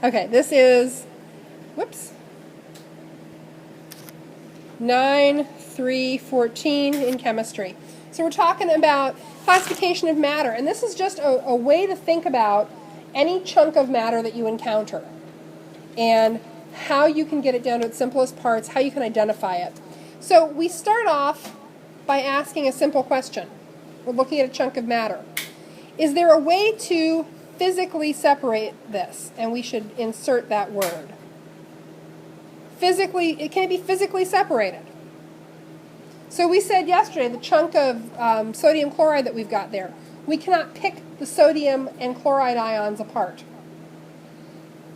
Okay, this is, whoops, 9-3-14 in chemistry. So we're talking about classification of matter, and this is just a way to think about any chunk of matter that you encounter and how you can get it down to its simplest parts, how you can identify it. So we start off by asking a simple question. We're looking at a chunk of matter. Is there a way to physically separate this? And we should insert that word. Physically, it can be physically separated. So we said yesterday the chunk of sodium chloride that we've got there, we cannot pick the sodium and chloride ions apart.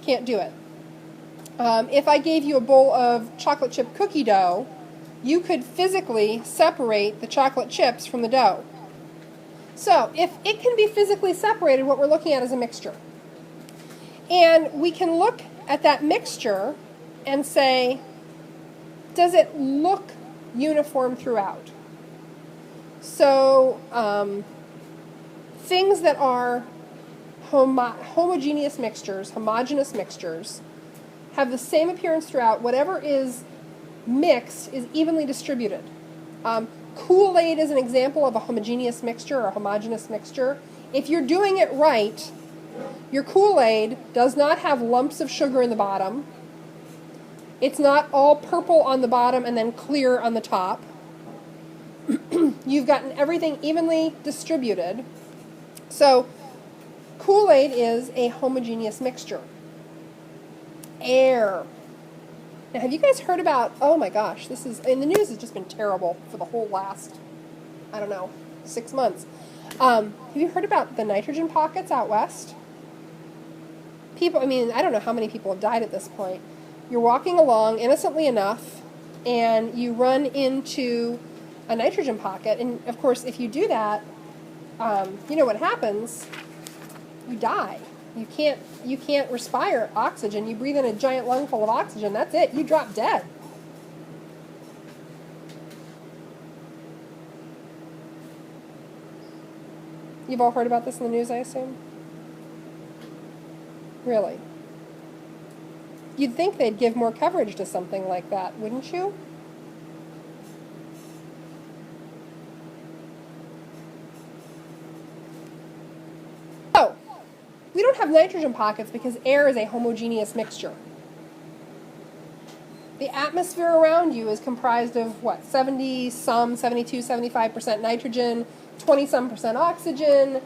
Can't do it. If I gave you a bowl of chocolate chip cookie dough, you could physically separate the chocolate chips from the dough. So if it can be physically separated, what we're looking at is a mixture. And we can look at that mixture and say, does it look uniform throughout? So things that are homogeneous mixtures, homogeneous mixtures, have the same appearance throughout. Whatever is mixed is evenly distributed. Kool-Aid is an example of a homogeneous mixture or a homogeneous mixture. If you're doing it right, your Kool-Aid does not have lumps of sugar in the bottom. It's not all purple on the bottom and then clear on the top. You've gotten everything evenly distributed. So Kool-Aid is a homogeneous mixture. Air. Now, have you guys heard about, oh my gosh, this is, in the news has just been terrible for the whole last, 6 months. Have you heard about the nitrogen pockets out west? People, I don't know how many people have died at this point. You're walking along, innocently enough, and you run into a nitrogen pocket, and of course, if you do that, you know what happens? You die. You can't respire oxygen. You breathe in a giant lungful of oxygen. That's it. You drop dead. You've all heard about this in the news, I assume? Really? You'd think they'd give more coverage to something like that, wouldn't you? We don't have nitrogen pockets because air is a homogeneous mixture. The atmosphere around you is comprised of, 72, 75% nitrogen, 20-some% oxygen,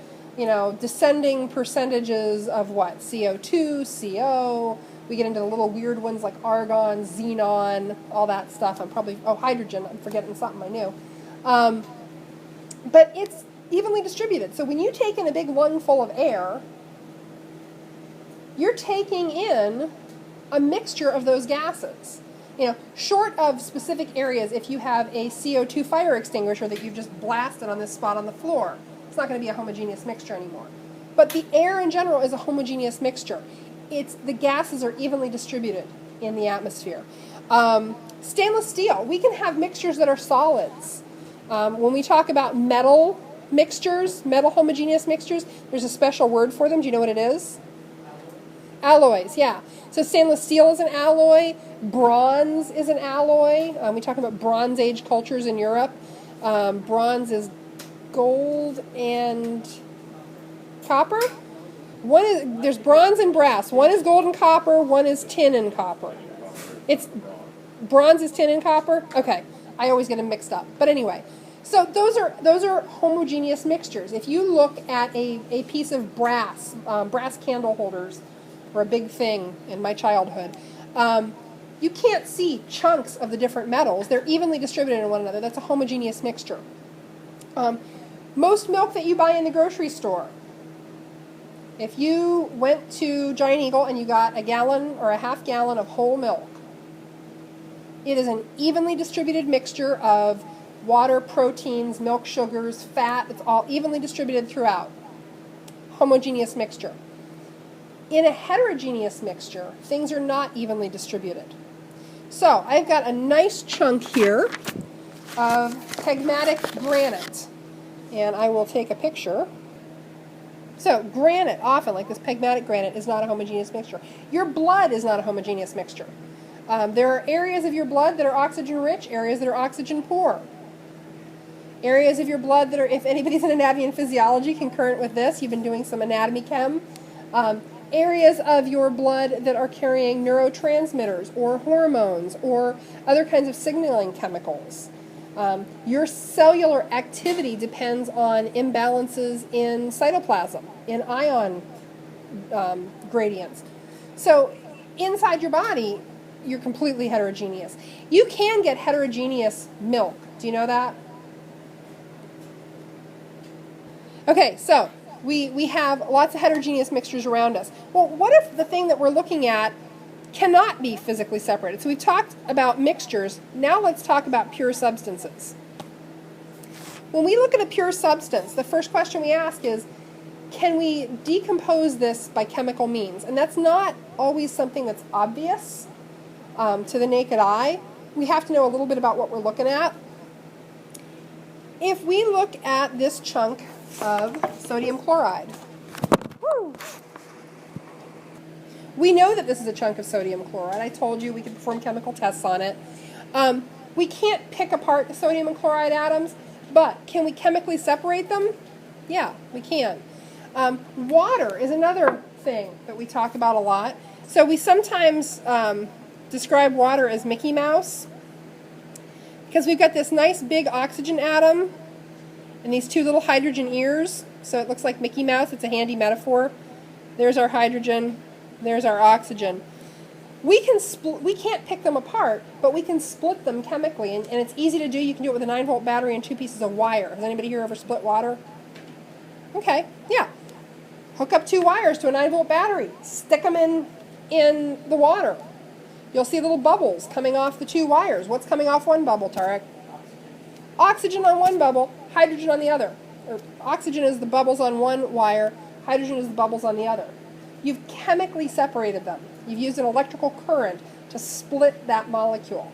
descending percentages of CO2, CO. We get into the little weird ones like argon, xenon, all that stuff. Hydrogen, I'm forgetting something I knew. But it's evenly distributed. So when you take in a big lung full of air, you're taking in a mixture of those gases. Short of specific areas, if you have a CO2 fire extinguisher that you've just blasted on this spot on the floor, it's not going to be a homogeneous mixture anymore. But the air in general is a homogeneous mixture. The gases are evenly distributed in the atmosphere. Stainless steel, we can have mixtures that are solids. When we talk about metal mixtures, metal homogeneous mixtures, there's a special word for them. Do you know what it is? Alloys, yeah. So stainless steel is an alloy. Bronze is an alloy. We talk about Bronze Age cultures in Europe. Bronze is gold and copper. There's bronze and brass. One is gold and copper. One is tin and copper. Bronze is tin and copper. Okay, I always get them mixed up. But anyway, so those are homogeneous mixtures. If you look at a piece of brass candle holders, were a big thing in my childhood. You can't see chunks of the different metals. They're evenly distributed in one another. That's a homogeneous mixture. Most milk that you buy in the grocery store, if you went to Giant Eagle and you got a gallon or a half gallon of whole milk, it is an evenly distributed mixture of water, proteins, milk sugars, fat. It's all evenly distributed throughout. Homogeneous mixture. In a heterogeneous mixture, things are not evenly distributed. So I've got a nice chunk here of pegmatic granite, and I will take a picture So granite, often, like this pegmatic granite, is not a homogeneous mixture. Your blood is not a homogeneous mixture. There are areas of your blood that are oxygen-rich, areas that are oxygen-poor. Areas of your blood that are, if anybody's in anatomy and physiology concurrent with this, you've been doing some anatomy chem, areas of your blood that are carrying neurotransmitters or hormones or other kinds of signaling chemicals. Your cellular activity depends on imbalances in cytoplasm, in ion gradients. So inside your body, you're completely heterogeneous. You can get heterogeneous milk. Do you know that? Okay, so we have lots of heterogeneous mixtures around us. Well, what if the thing that we're looking at cannot be physically separated? So we've talked about mixtures. Now let's talk about pure substances. When we look at a pure substance, the first question we ask is, can we decompose this by chemical means? And that's not always something that's obvious to the naked eye. We have to know a little bit about what we're looking at. If we look at this chunk of sodium chloride, we know that this is a chunk of sodium chloride. I told you we could perform chemical tests on it. We can't pick apart the sodium and chloride atoms, but can we chemically separate them? Yeah, we can. Water is another thing that we talk about a lot. So we sometimes describe water as Mickey Mouse because we've got this nice big oxygen atom and these two little hydrogen ears. So it looks like Mickey Mouse. It's a handy metaphor. There's our hydrogen. There's our oxygen. We can't pick them apart, but we can split them chemically, and it's easy to do. You can do it with a 9-volt battery and 2 pieces of wire. Has anybody here ever split water? Okay, yeah. Hook up 2 wires to a 9-volt battery. Stick them in the water. You'll see little bubbles coming off the 2 wires. What's coming off one bubble, Tarek? Oxygen on one bubble, hydrogen on the other. Or oxygen is the bubbles on one wire, hydrogen is the bubbles on the other. You've chemically separated them. You've used an electrical current to split that molecule.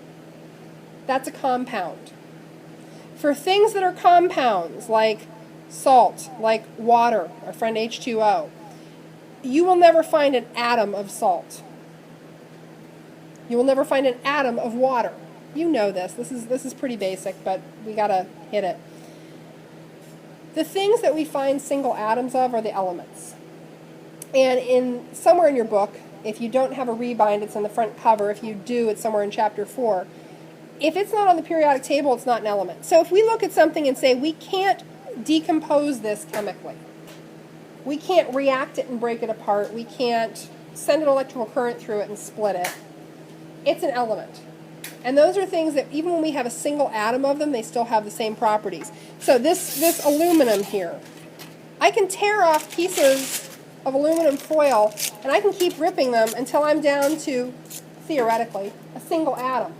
That's a compound. For things that are compounds, like salt, like water, our friend H2O, you will never find an atom of salt. You will never find an atom of water. You know this. This is pretty basic, but we gotta hit it. The things that we find single atoms of are the elements. And somewhere in your book, if you don't have a rebind, it's in the front cover. If you do, it's somewhere in chapter 4. If it's not on the periodic table, it's not an element. So if we look at something and say, we can't decompose this chemically, we can't react it and break it apart, we can't send an electrical current through it and split it, it's an element. And those are things that even when we have a single atom of them, they still have the same properties. So this aluminum here, I can tear off pieces of aluminum foil, and I can keep ripping them until I'm down to, theoretically, a single atom.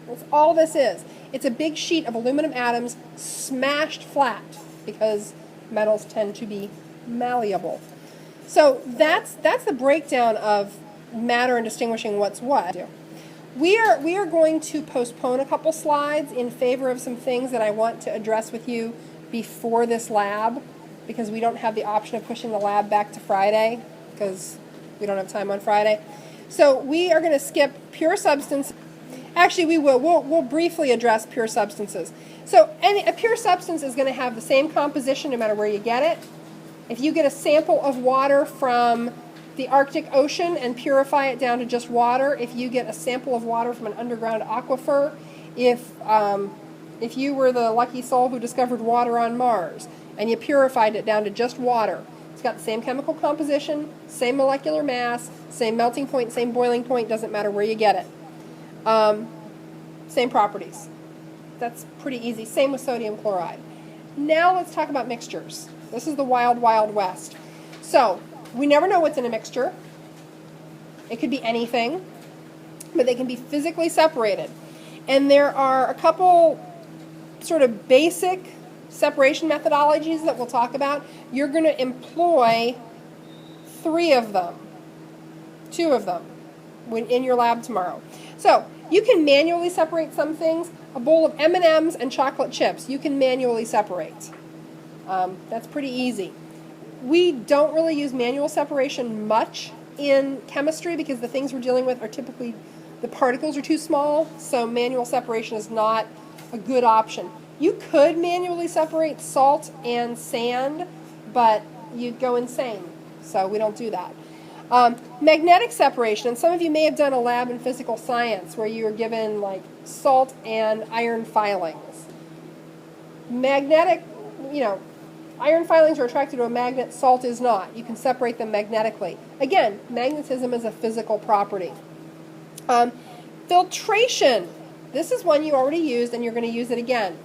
That's all this is. It's a big sheet of aluminum atoms smashed flat, because metals tend to be malleable. So that's the breakdown of matter and distinguishing what's what. We are going to postpone a couple slides in favor of some things that I want to address with you before this lab, because we don't have the option of pushing the lab back to Friday, because we don't have time on Friday. So we are going to skip pure substance. Actually, we will. We'll briefly address pure substances. So a pure substance is going to have the same composition no matter where you get it. If you get a sample of water from the Arctic Ocean and purify it down to just water, if you get a sample of water from an underground aquifer, if you were the lucky soul who discovered water on Mars, and you purified it down to just water, it's got the same chemical composition, same molecular mass, same melting point, same boiling point, doesn't matter where you get it. Same properties. That's pretty easy. Same with sodium chloride. Now let's talk about mixtures. This is the wild, wild west. So we never know what's in a mixture. It could be anything, but they can be physically separated. And there are a couple sort of basic separation methodologies that we'll talk about. You're going to employ 3 of them, 2 of them, in your lab tomorrow. So you can manually separate some things. A bowl of M&Ms and chocolate chips, you can manually separate. That's pretty easy. We don't really use manual separation much in chemistry because the things we're dealing with are typically, the particles are too small, so manual separation is not a good option. You could manually separate salt and sand, but you'd go insane, so we don't do that. Magnetic separation, and some of you may have done a lab in physical science where you were given like salt and iron filings. Magnetic, iron filings are attracted to a magnet, salt is not. You can separate them magnetically. Again, magnetism is a physical property. Filtration, this is one you already used and you're going to use it again.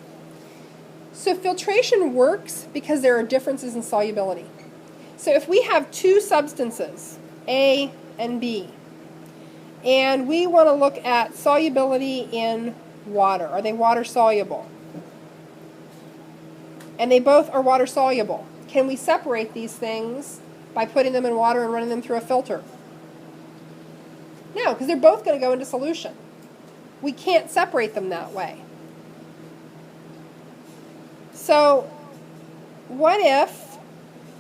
So filtration works because there are differences in solubility. So if we have two substances, A and B, and we want to look at solubility in water, are they water soluble? And they both are water soluble. Can we separate these things by putting them in water and running them through a filter? No, because they're both going to go into solution. We can't separate them that way. So what if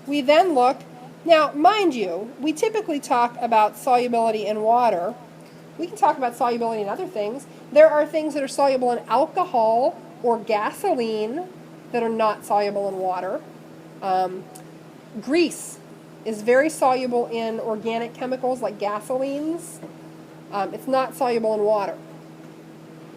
we then look, now mind you, we typically talk about solubility in water. We can talk about solubility in other things. There are things that are soluble in alcohol or gasoline that are not soluble in water. Grease is very soluble in organic chemicals like gasolines. It's not soluble in water.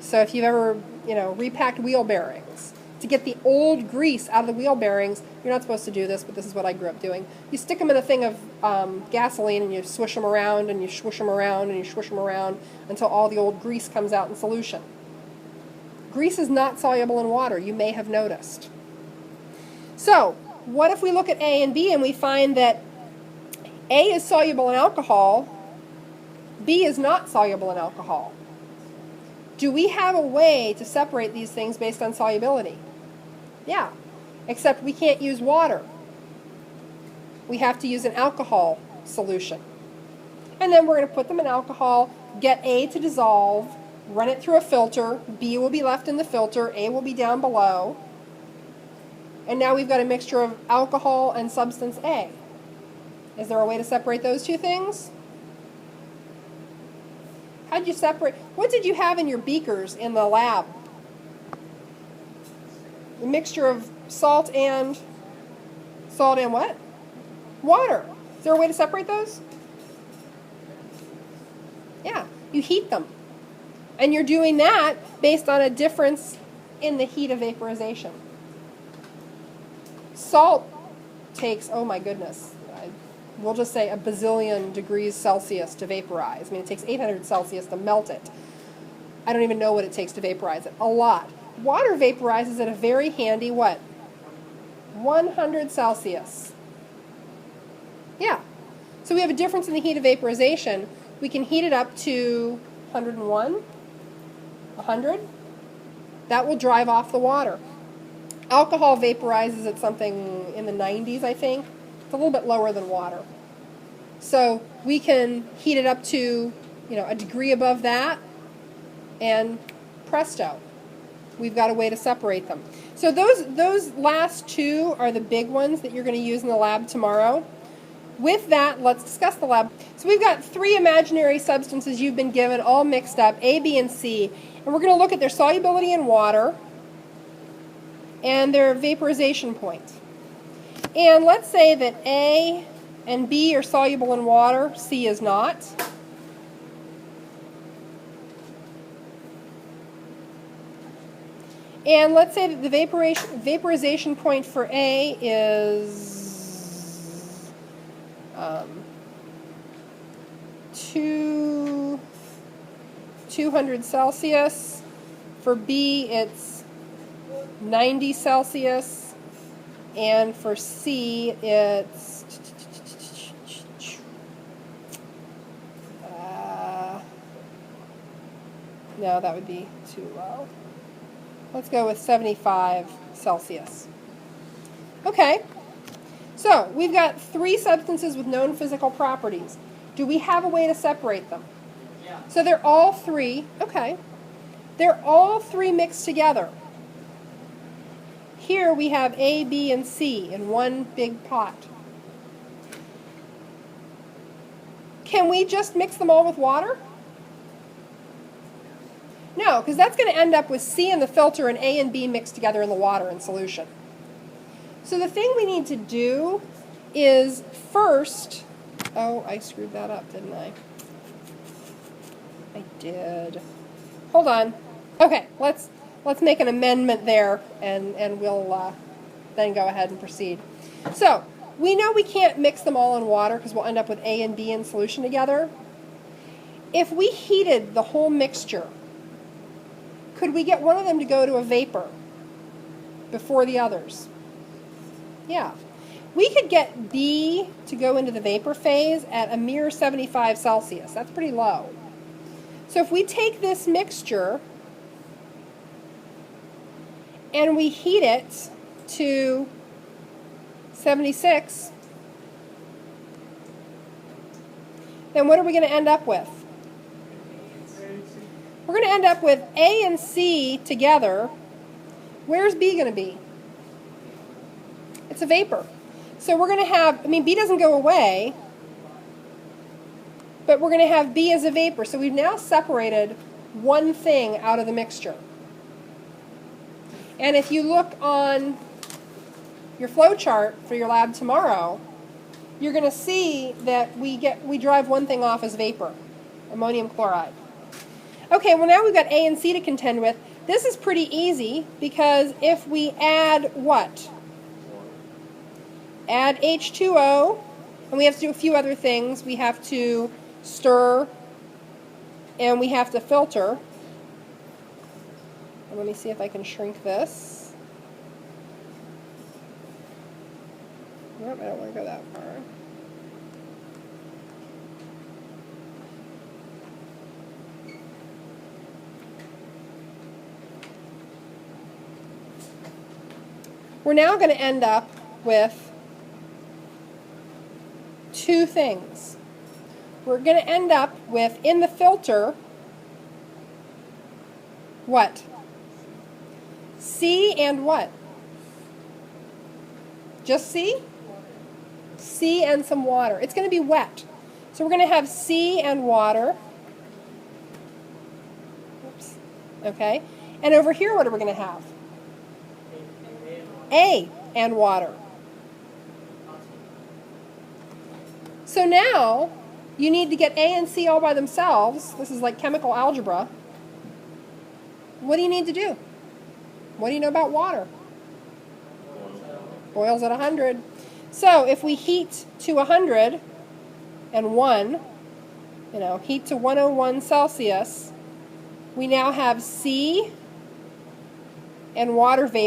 So if you've ever, repacked wheel bearings, to get the old grease out of the wheel bearings, you're not supposed to do this, but this is what I grew up doing. You stick them in a thing of gasoline and you swish them around and you swish them around and you swish them around until all the old grease comes out in solution. Grease is not soluble in water, you may have noticed. So, what if we look at A and B and we find that A is soluble in alcohol, B is not soluble in alcohol? Do we have a way to separate these things based on solubility? Yeah, except we can't use water. We have to use an alcohol solution. And then we're going to put them in alcohol, get A to dissolve, run it through a filter, B will be left in the filter, A will be down below, and now we've got a mixture of alcohol and substance A. Is there a way to separate those two things? How did you separate? What did you have in your beakers in the lab? A mixture of salt and what? Water. Is there a way to separate those? Yeah, you heat them. And you're doing that based on a difference in the heat of vaporization. Salt takes, oh my goodness, we'll just say a bazillion degrees Celsius to vaporize. I mean, it takes 800 Celsius to melt it. I don't even know what it takes to vaporize it. A lot. Water vaporizes at a very handy what? 100 Celsius. Yeah. So we have a difference in the heat of vaporization. We can heat it up to 101, 100. That will drive off the water. Alcohol vaporizes at something in the 90s, I think. It's a little bit lower than water. So we can heat it up to, a degree above that, and presto, we've got a way to separate them. So those last two are the big ones that you're going to use in the lab tomorrow. With that, let's discuss the lab. So we've got three imaginary substances you've been given, all mixed up, A, B, and C, and we're going to look at their solubility in water and their vaporization point. And let's say that A and B are soluble in water, C is not. And let's say that the vaporization point for A is 200 Celsius. For B, it's 90 Celsius. And for C, it's no, that would be too low. Let's go with 75 Celsius. Okay, so we've got three substances with known physical properties. Do we have a way to separate them? Yeah. So they're all three, okay, they're all three mixed together. Here we have A, B, and C in one big pot. can we just mix them all with water? No, because that's going to end up with C in the filter and A and B mixed together in the water in solution. So the thing we need to do is first, oh, I screwed that up, didn't I? I did. Hold on. Okay, let's make an amendment there, and we'll then go ahead and proceed. So we know we can't mix them all in water because we'll end up with A and B in solution together. If we heated the whole mixture, could we get one of them to go to a vapor before the others? Yeah. We could get B to go into the vapor phase at a mere 75 Celsius. That's pretty low. So if we take this mixture and we heat it to 76, then what are we going to end up with? We're going to end up with A and C together. Where's B going to be? It's a vapor. So we're going to have, I mean, B doesn't go away, but we're going to have B as a vapor. So we've now separated one thing out of the mixture. And if you look on your flow chart for your lab tomorrow, you're going to see that we drive one thing off as vapor, ammonium chloride. Okay, well now we've got A and C to contend with. This is pretty easy because if we add what? Add H2O, and we have to do a few other things. We have to stir, and we have to filter. And let me see if I can shrink this. Nope, I don't want to go that far. We're now going to end up with two things. We're going to end up with, in the filter, what? C and what? Just C? C and some water. It's going to be wet. So we're going to have C and water. Oops. Okay. And over here, what are we going to have? A and water. So now you need to get A and C all by themselves. This is like chemical algebra. What do you need to do? What do you know about water? Boils at 100. So if we heat to 101, heat to 101 Celsius, we now have C and water vapor.